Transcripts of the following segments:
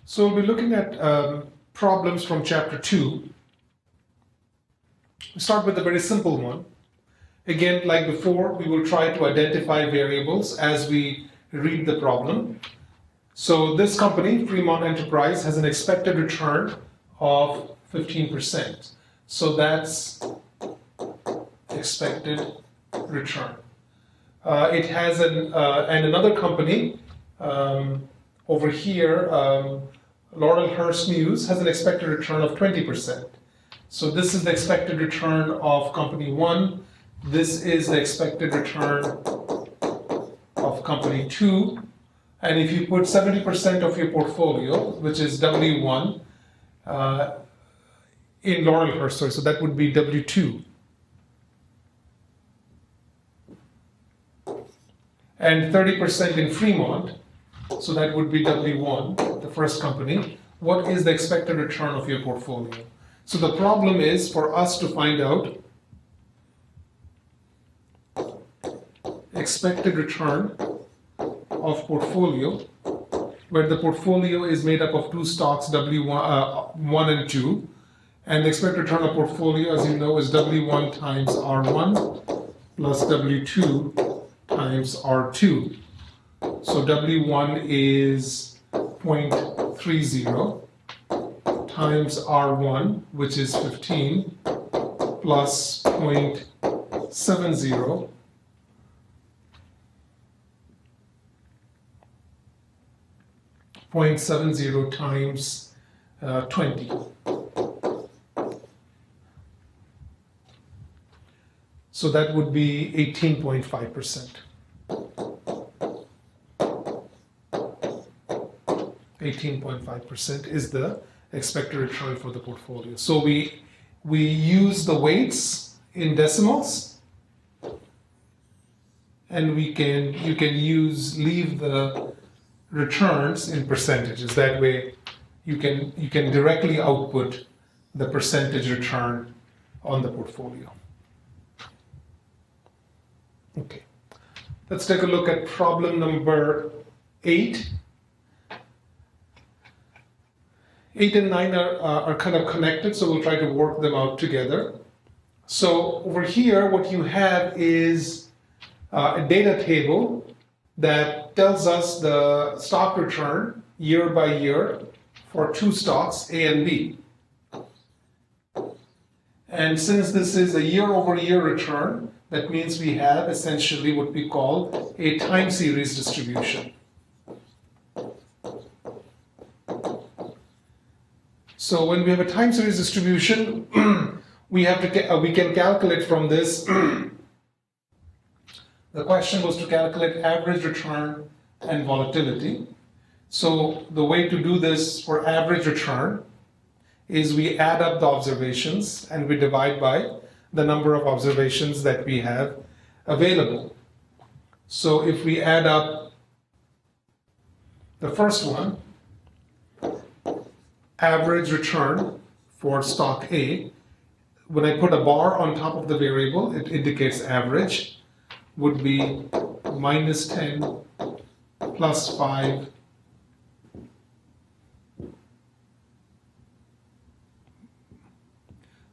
So we'll be looking at problems from chapter 2. We'll start with a very simple one. Again, like before, we will try to identify variables as we read the problem. So this company, Fremont Enterprise, has an expected return of 15%. So that's expected return. It has and another company over here, Laurelhurst News, has an expected return of 20%. So this is the expected return of company 1. This is the expected return of company 2. And if you put 70% of your portfolio, which is W1, in Laurelhurst, so that would be W2. And 30% in Fremont, so that would be W1, the first company. What is the expected return of your portfolio? So the problem is for us to find out expected return of portfolio, where the portfolio is made up of two stocks, W1 and 2, and the expected return of portfolio, as you know, is W1 times R1 plus W2 times R2. So W1 is 0.30 times R1, which is 15, plus 0.70 times 20. So that would be 18.5%. 18.5% is the expected return for the portfolio. So we use the weights in decimals, and you can leave the returns in percentages. That way you can directly output the percentage return on the portfolio. Okay, let's take a look at problem number 8. 8 and 9 are kind of connected, so we'll try to work them out together. So over here, what you have is a data table that tells us the stock return year by year for two stocks, A and B. And since this is a year-over-year return, that means we have essentially what we call a time series distribution. So when we have a time series distribution, we can calculate from this. The question was to calculate average return and volatility. So the way to do this for average return is we add up the observations and we divide by the number of observations that we have available. So if we add up the first one, average return for stock A, when I put a bar on top of the variable, it indicates average, would be minus 10 plus 5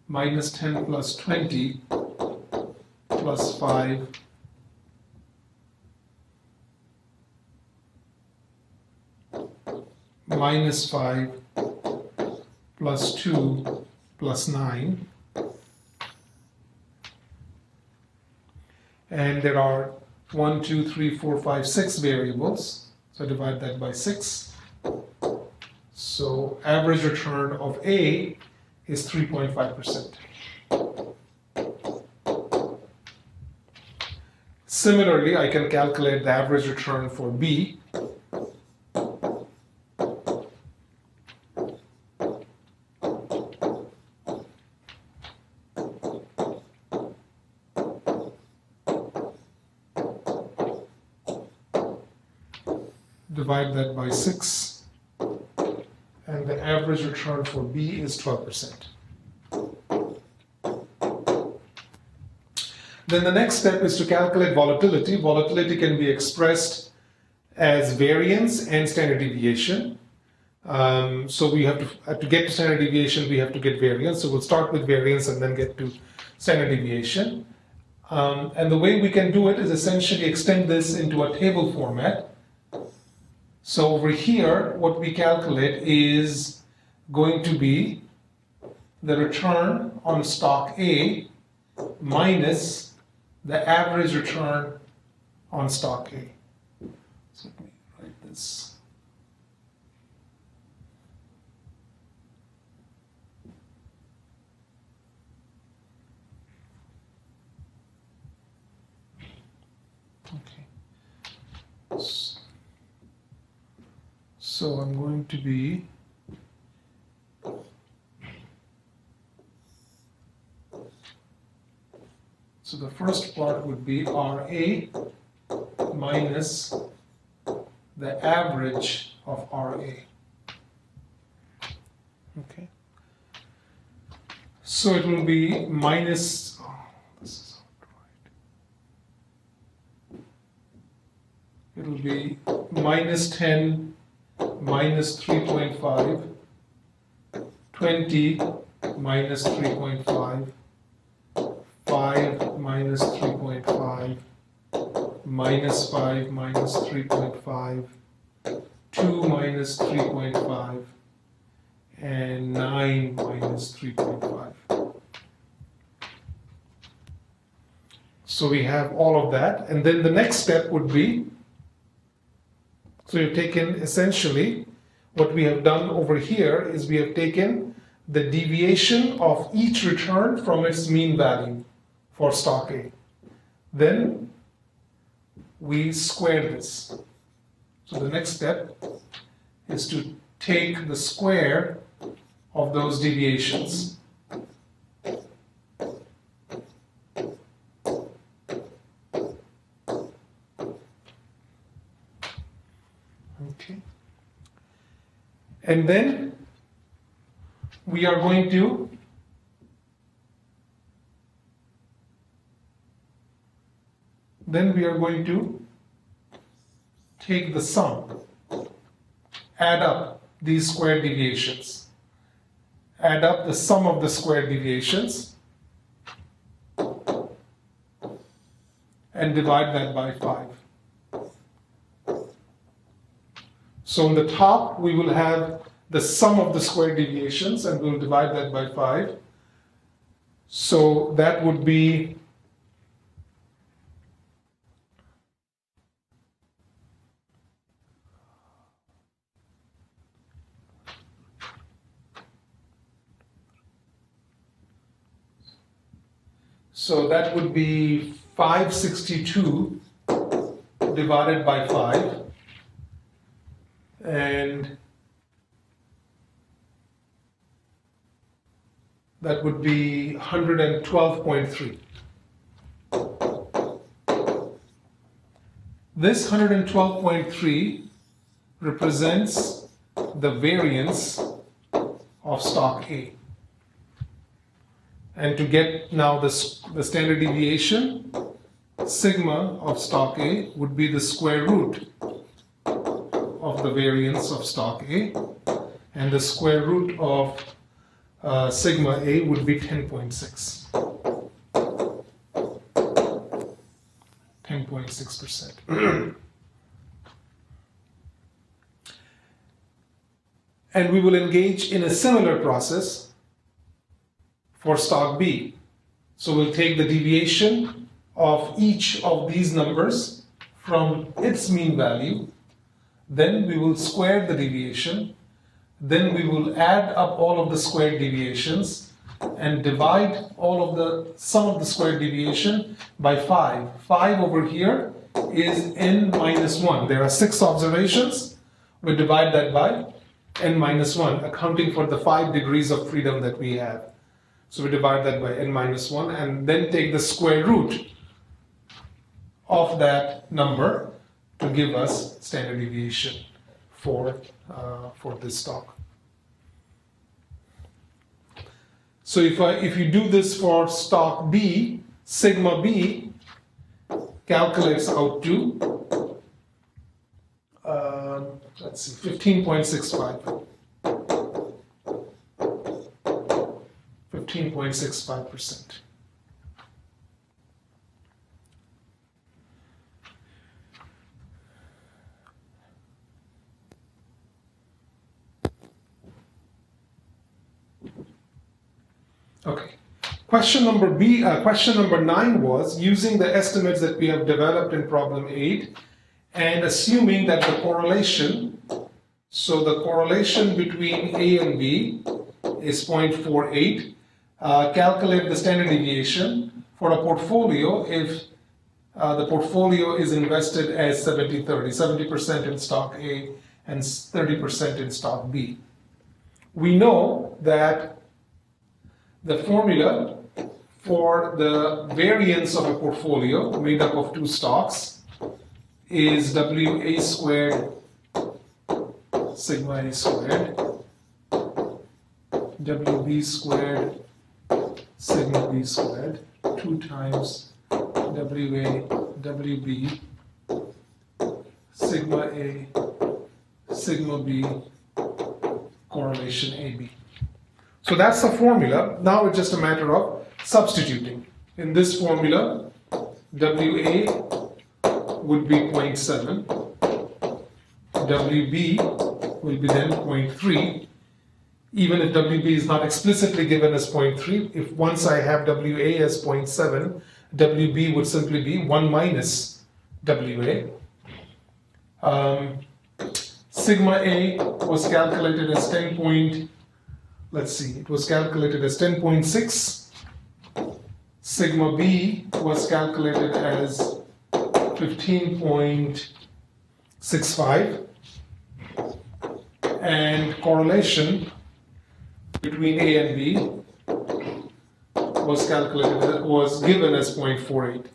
minus 10 plus 20 plus 5 minus 5 plus 2 plus 9. And there are 1, 2, 3, 4, 5, 6 variables. So I divide that by 6. So average return of A is 3.5%. Similarly, I can calculate the average return for B. Divide that by 6, and the average return for B is 12%. Then the next step is to calculate volatility. Volatility can be expressed as variance and standard deviation. So we have to get to standard deviation, we have to get variance. So we'll start with variance and then get to standard deviation. And the way we can do it is essentially extend this into a table format. So over here, what we calculate is going to be the return on stock A minus the average return on stock A. So let me write this. Okay. So I'm going to be so the first part would be RA minus the average of RA. Okay. So it will be minus, oh, this is not right. It will be minus 10 minus 3.5, 20 minus 3.5, 5 minus 3.5, minus 5 minus 3.5, 2 minus 3.5, and 9 minus 3.5. So we have all of that, and then the next step would be, so you've taken essentially what we have done over here is we have taken the deviation of each return from its mean value for stock A. Then we square this. So the next step is to take the square of those deviations. Okay. And then we are going to take the sum, add up these square deviations, add up the sum of the square deviations, and divide that by 5. So on the top, we will have the sum of the square deviations, and we'll divide that by 5. So that would be So that would be 562 divided by 5, and that would be 112.3. This 112.3 represents the variance of stock A. And to get now the standard deviation, sigma of stock A would be the square root of the variance of stock A, and the square root of sigma A would be 10.6. 10.6%. And we will engage in a similar process for stock B. So we'll take the deviation of each of these numbers from its mean value, then we will square the deviation, then we will add up all of the squared deviations and divide all of the sum of the squared deviation by 5. 5 over here is n minus 1. There are 6 observations. We divide that by n minus 1, accounting for the 5 degrees of freedom that we have. So we divide that by n minus 1 and then take the square root of that number to give us standard deviation for this stock. So if you do this for stock B, sigma B calculates out to let's see, 15.65. 15.65%. Okay. Question number 9 was using the estimates that we have developed in problem 8 and assuming that the correlation, so the correlation between A and B is 0.48, calculate the standard deviation for a portfolio if the portfolio is invested as 70-30, 70% in stock A and 30% in stock B. We know that the formula for the variance of a portfolio made up of two stocks is WA squared sigma A squared, WB squared sigma B squared, 2 times WA WB sigma A sigma B correlation AB. So that's the formula. Now it's just a matter of substituting. In this formula, WA would be 0.7, WB will be then 0.3. Even if WB is not explicitly given as 0.3, if once I have WA as 0.7, WB would simply be 1 minus WA. Sigma A was calculated as 10. It was calculated as 10.6. Sigma B was calculated as 15.65. And correlation between A and B was given as 0.48.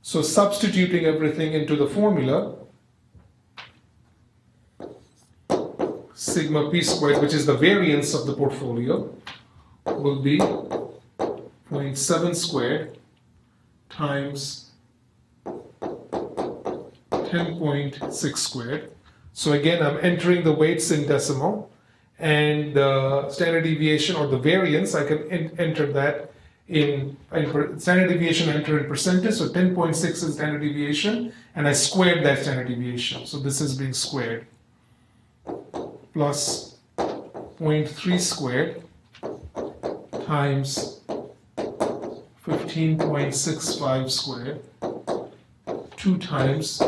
So substituting everything into the formula, sigma p squared, which is the variance of the portfolio, will be 0.7 squared times 10.6 squared. So again, I'm entering the weights in decimal, and the standard deviation or the variance, I can enter that in standard deviation, enter in percentage. So 10.6 is standard deviation, and I squared that standard deviation. So this is being squared. Plus 0.3 squared times 15.65 squared, 2 times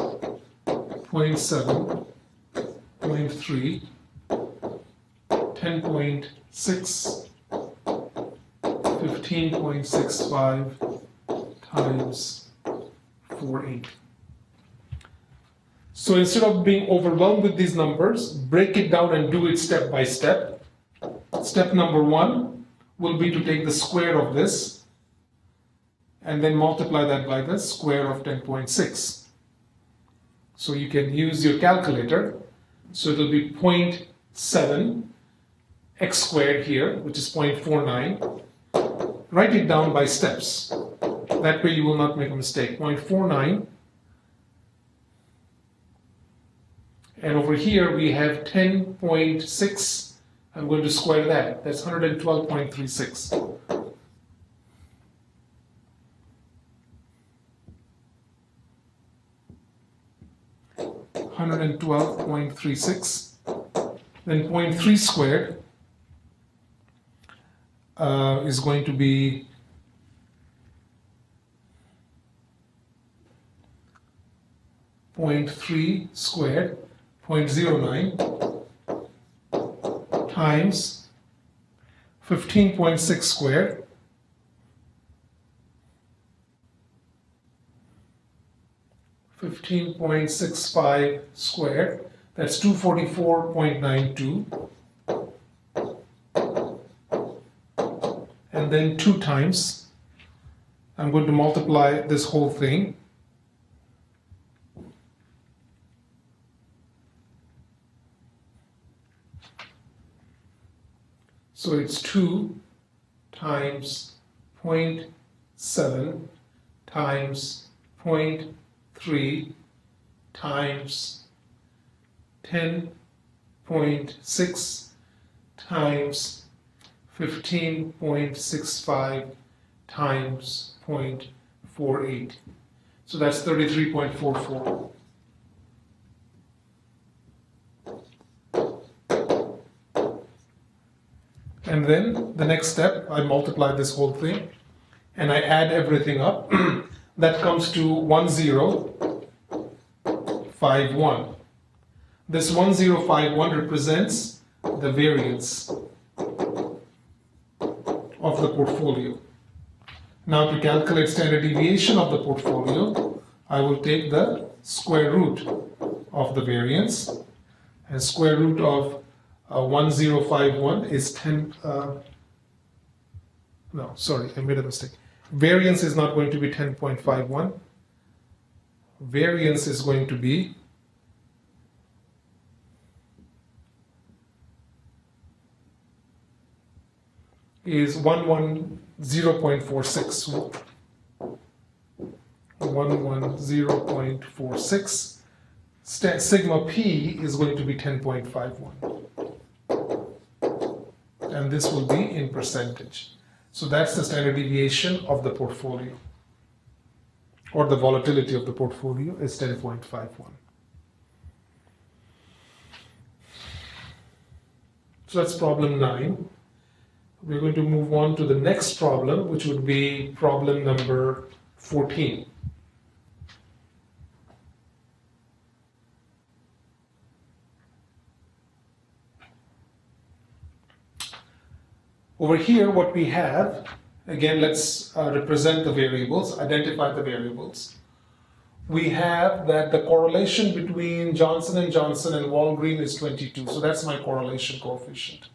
0.7, 0.3, 10.6, 15.65 times 48. So instead of being overwhelmed with these numbers, break it down and do it step by step. Step number 1 will be to take the square of this and then multiply that by the square of 10.6. So you can use your calculator. So it will be 0.7 x squared here, which is 0.49. Write it down by steps. That way you will not make a mistake. 0.49. And over here we have 10.6. I'm going to square that. That's 112.36. 112.36. Then 0.3 squared is going to be 0.3 squared, 0.09 times 15.6 squared, $15.65 squared, that's 244.92, and then 2 times, I'm going to multiply this whole thing. So it's 2 times 0.7 times 0.3 times 10.6 times 15.65 times 0.48. So that's 33.44. And then the next step, I multiply this whole thing and I add everything up. That comes to 1051. This 1051 represents the variance of the portfolio. Now to calculate standard deviation of the portfolio, I will take the square root of the variance, and square root of 1051 is 10, no, sorry, I made a mistake. Variance is not going to be 10.51. Variance is going to be is 110.46. 110.46. Sigma P is going to be 10.51. And this will be in percentage. So that's the standard deviation of the portfolio, or the volatility of the portfolio is 10.51. So that's problem 9. We're going to move on to the next problem, which would be problem number 14. Over here, what we have, again, let's represent the variables, identify the variables. We have that the correlation between Johnson & Johnson and Walgreens is 22. So that's my correlation coefficient.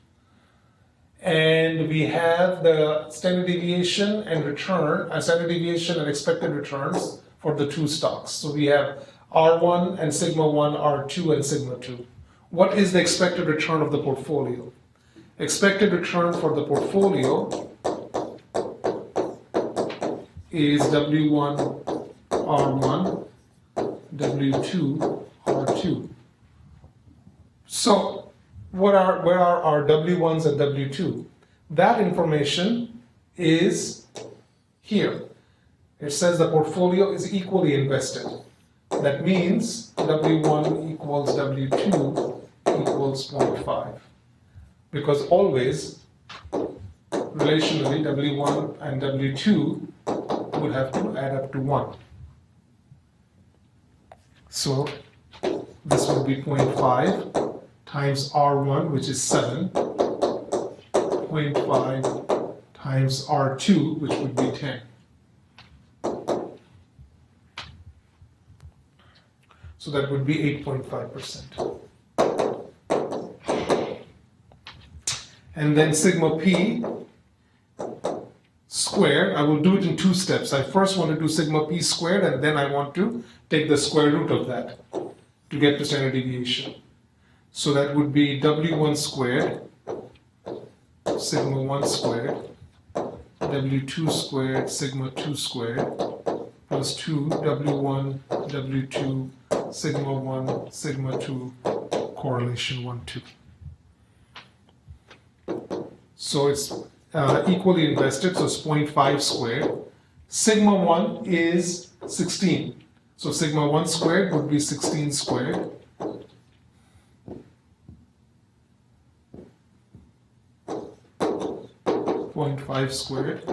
And we have the standard deviation and return, standard deviation and expected returns for the two stocks. So we have R1 and sigma 1, R2 and sigma 2. What is the expected return of the portfolio? Expected return for the portfolio is W1 R1, W2 R2. So where are our W1s and W2? That information is here. It says the portfolio is equally invested. That means W1 equals W2 equals 0.5. Because always, relationally, W1 and W2 would have to add up to 1. So this would be 0.5 times R1, which is 7, 0.5 times R2, which would be 10. So that would be 8.5%. And then sigma P squared, I will do it in two steps. I first want to do sigma P squared, and then I want to take the square root of that to get the standard deviation. So that would be W1 squared, sigma 1 squared, W2 squared, sigma 2 squared, plus 2 W1, W2, sigma 1, sigma 2, correlation 1, 2. So it's equally invested, so it's 0.5 squared. Sigma 1 is 16. So sigma 1 squared would be 16 squared. .5 squared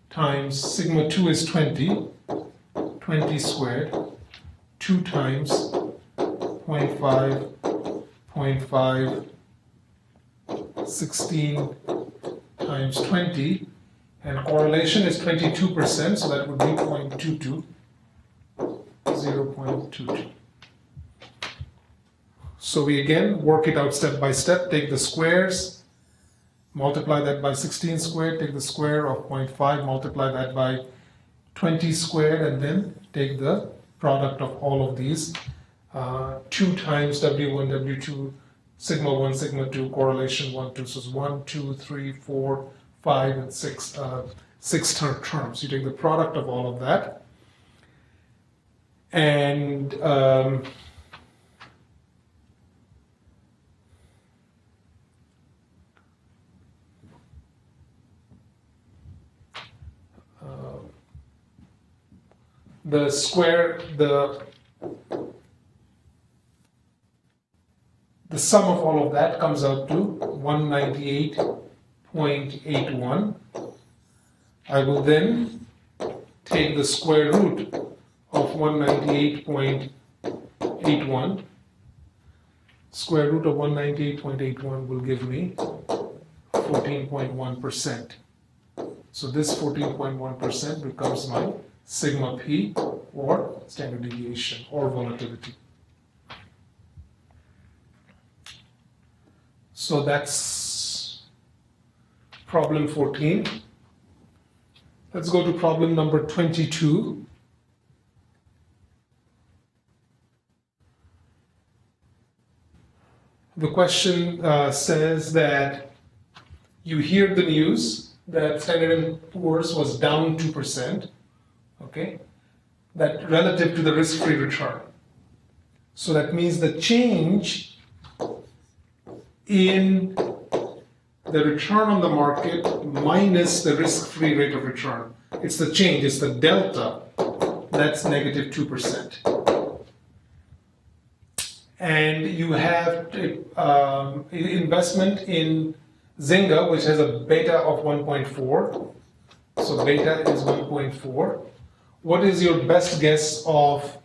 times sigma 2 is 20, 20 squared, 2 times 0.5, 0.5, 16 times 20, and correlation is 22%, so that would be 0.22, 0.22. So we again work it out step by step, take the squares, multiply that by 16 squared, take the square of 0.5, multiply that by 20 squared, and then take the product of all of these. 2 times W1, W2, sigma 1, sigma 2, correlation 1, 2. So it's 1, 2, 3, 4, 5, and 6, 6 terms. You take the product of all of that. And the square, the sum of all of that comes out to 198.81. I will then take the square root of 198.81. Square root of 198.81 will give me 14.1%. So this 14.1% becomes my sigma p, or standard deviation, or volatility. So that's problem 14. Let's go to problem number 22. The question says that you hear the news that Standard & Poor's was down 2%, okay, that relative to the risk-free return. So that means the change in the return on the market minus the risk-free rate of return. It's the change, it's the delta, that's negative 2%. And you have investment in Zynga, which has a beta of 1.4. So beta is 1.4. What is your best guess of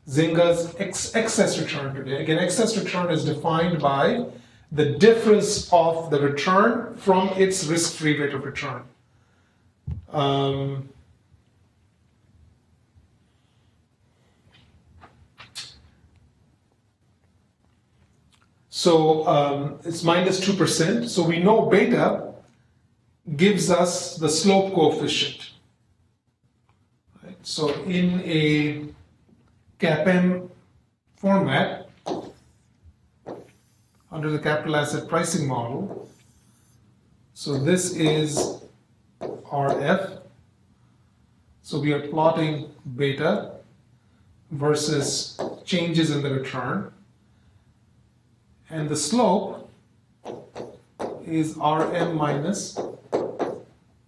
Zynga's excess return today? Again, excess return is defined by the difference of the return from its risk-free rate of return. So it's minus 2%. So we know beta gives us the slope coefficient. Right? So in a CAPM format, under the capital asset pricing model, so this is RF. So we are plotting beta versus changes in the return. And the slope is Rm minus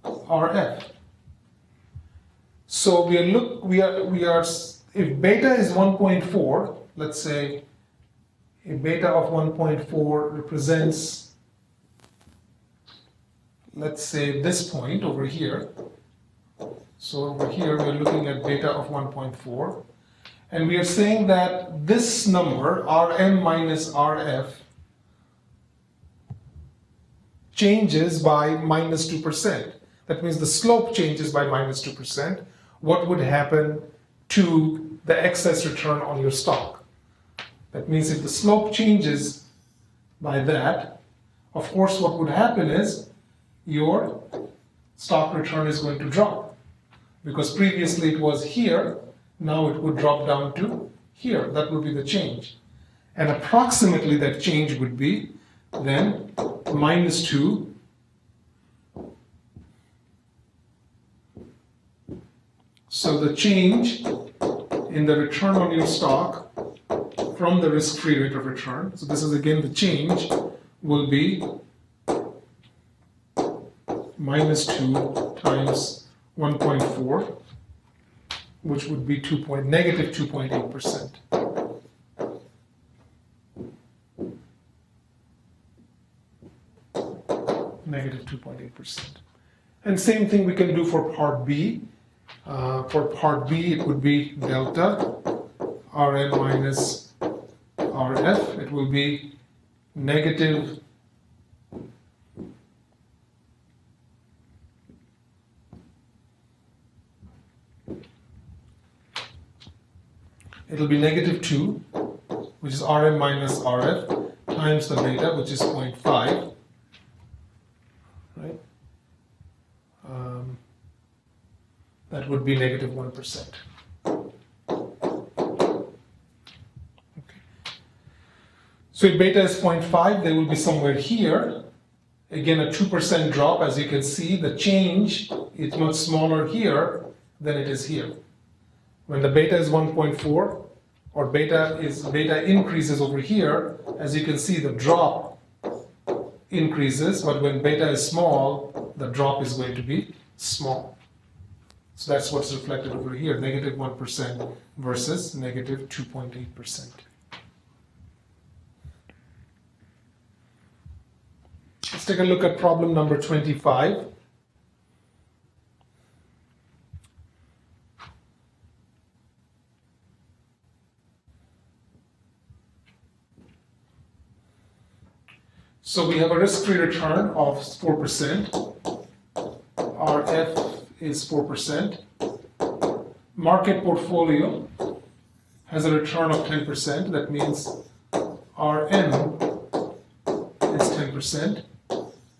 Rf. So we are if beta is 1.4, let's say a beta of 1.4 represents, let's say, this point over here. So over here we're looking at beta of 1.4. And we are saying that this number, Rm minus Rf, changes by minus 2%. That means the slope changes by minus 2%. What would happen to the excess return on your stock? That means if the slope changes by that, of course what would happen is your stock return is going to drop. Because previously it was here, now it would drop down to here. That would be the change. And approximately that change would be then minus 2 so the change in the return on your stock from the risk-free rate of return, so this is again the change, will be minus 2 times 1.4, which would be negative 2.8%. Negative 2.8%. And same thing we can do for part B. For part B, it would be delta Rn minus Rf. It will be negative negative 2, which is Rm minus Rf, times the beta, which is 0.5. Right? That would be negative 1%. Okay. So if beta is 0.5, they will be somewhere here. Again, a 2% drop. As you can see, the change is much smaller here than it is here. When the beta is 1.4, or beta increases over here, as you can see, the drop increases, but when beta is small, the drop is going to be small. So that's what's reflected over here, negative 1% versus negative 2.8%. Let's take a look at problem number 25. So we have a risk-free return of 4%. Our F is 4%. Market portfolio has a return of 10%. That means our M is 10%.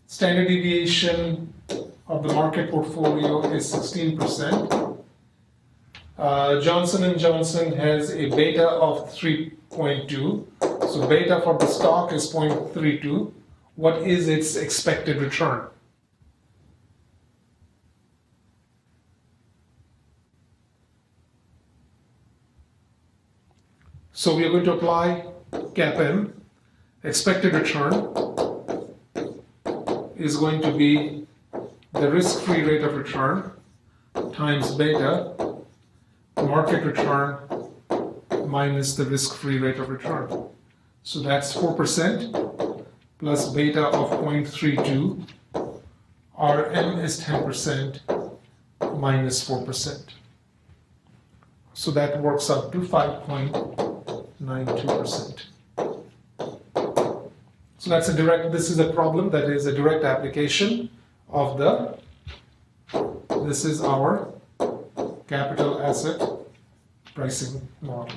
Standard deviation of the market portfolio is 16%. Johnson & Johnson has a beta of 3.2. So beta for the stock is 0.32. What is its expected return? So we are going to apply CAPM. Expected return is going to be the risk-free rate of return times beta, market return minus the risk-free rate of return. So that's 4% plus beta of 0.32. Our M is 10% minus 4%. So that works out to 5.92%. So that's this is a problem that is a direct application of this is our capital asset pricing model.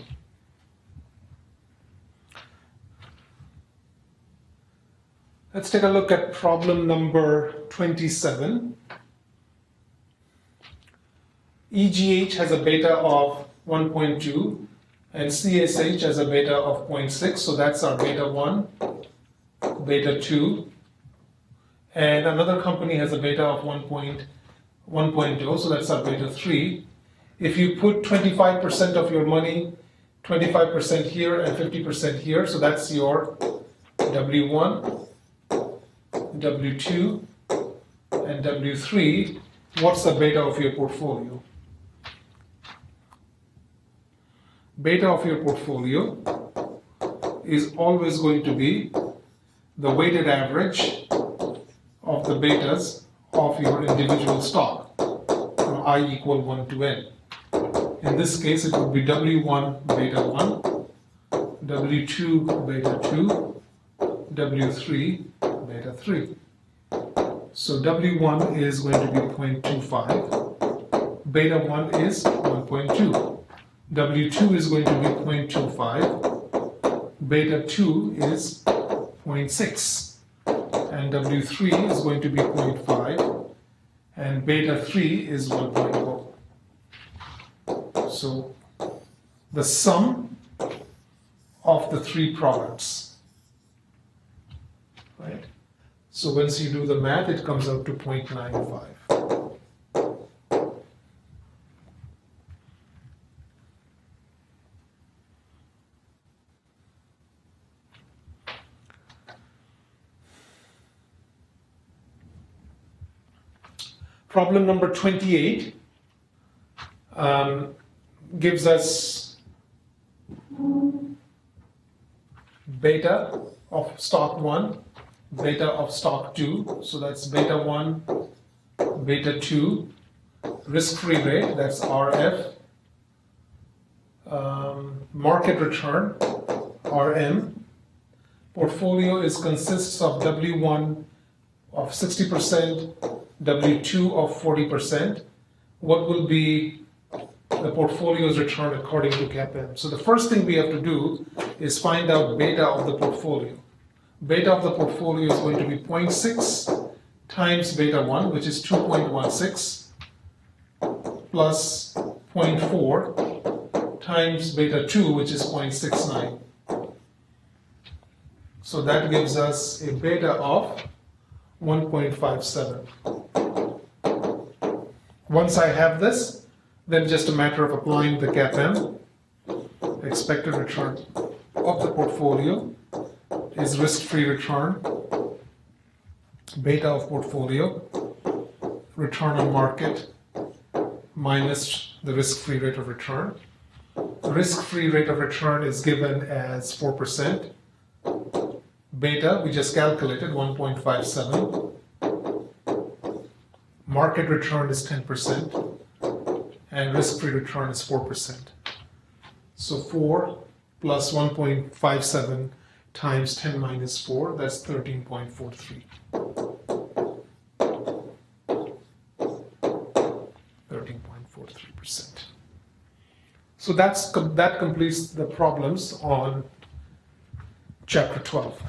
Let's take a look at problem number 27. EGH has a beta of 1.2 and CSH has a beta of 0.6, so that's our beta 1, beta 2, and another company has a beta of 1.0, so that's our beta 3. If you put 25% of your money, 25% here and 50% here, so that's your W1, W2, and W3, what's the beta of your portfolio? Beta of your portfolio is always going to be the weighted average of the betas of your individual stock from I equal 1 to n. In this case, it would be W1 beta 1, W2 beta 2, W3 beta 3. So W1 is going to be 0.25, beta 1 is 1.2, W2 is going to be 0.25, beta 2 is 0.6, and W3 is going to be 0.5, and beta 3 is 1.0. So the sum of the three products, right? So once you do the math, it comes out to 0.95. Problem number 28 gives us beta of stock 1, beta of stock 2, so that's beta 1, beta 2, risk-free rate, that's RF, market return, RM, portfolio consists of W1 of 60%, W2 of 40%. What will be the portfolio's return according to CAPM? So the first thing we have to do is find out beta of the portfolio. Beta of the portfolio is going to be 0.6 times beta 1, which is 2.16, plus 0.4 times beta 2, which is 0.69. So that gives us a beta of 1.57. Once I have this, then just a matter of applying the CAPM. Expected return of the portfolio is risk-free return, beta of portfolio, return on market minus the risk-free rate of return. The risk-free rate of return is given as 4%. Beta, we just calculated, 1.57. Market return is 10%. And risk-free return is 4%. So 4 plus 1.57 times 10 minus 4, that's 13.43. 13.43%. So that completes the problems on chapter 12.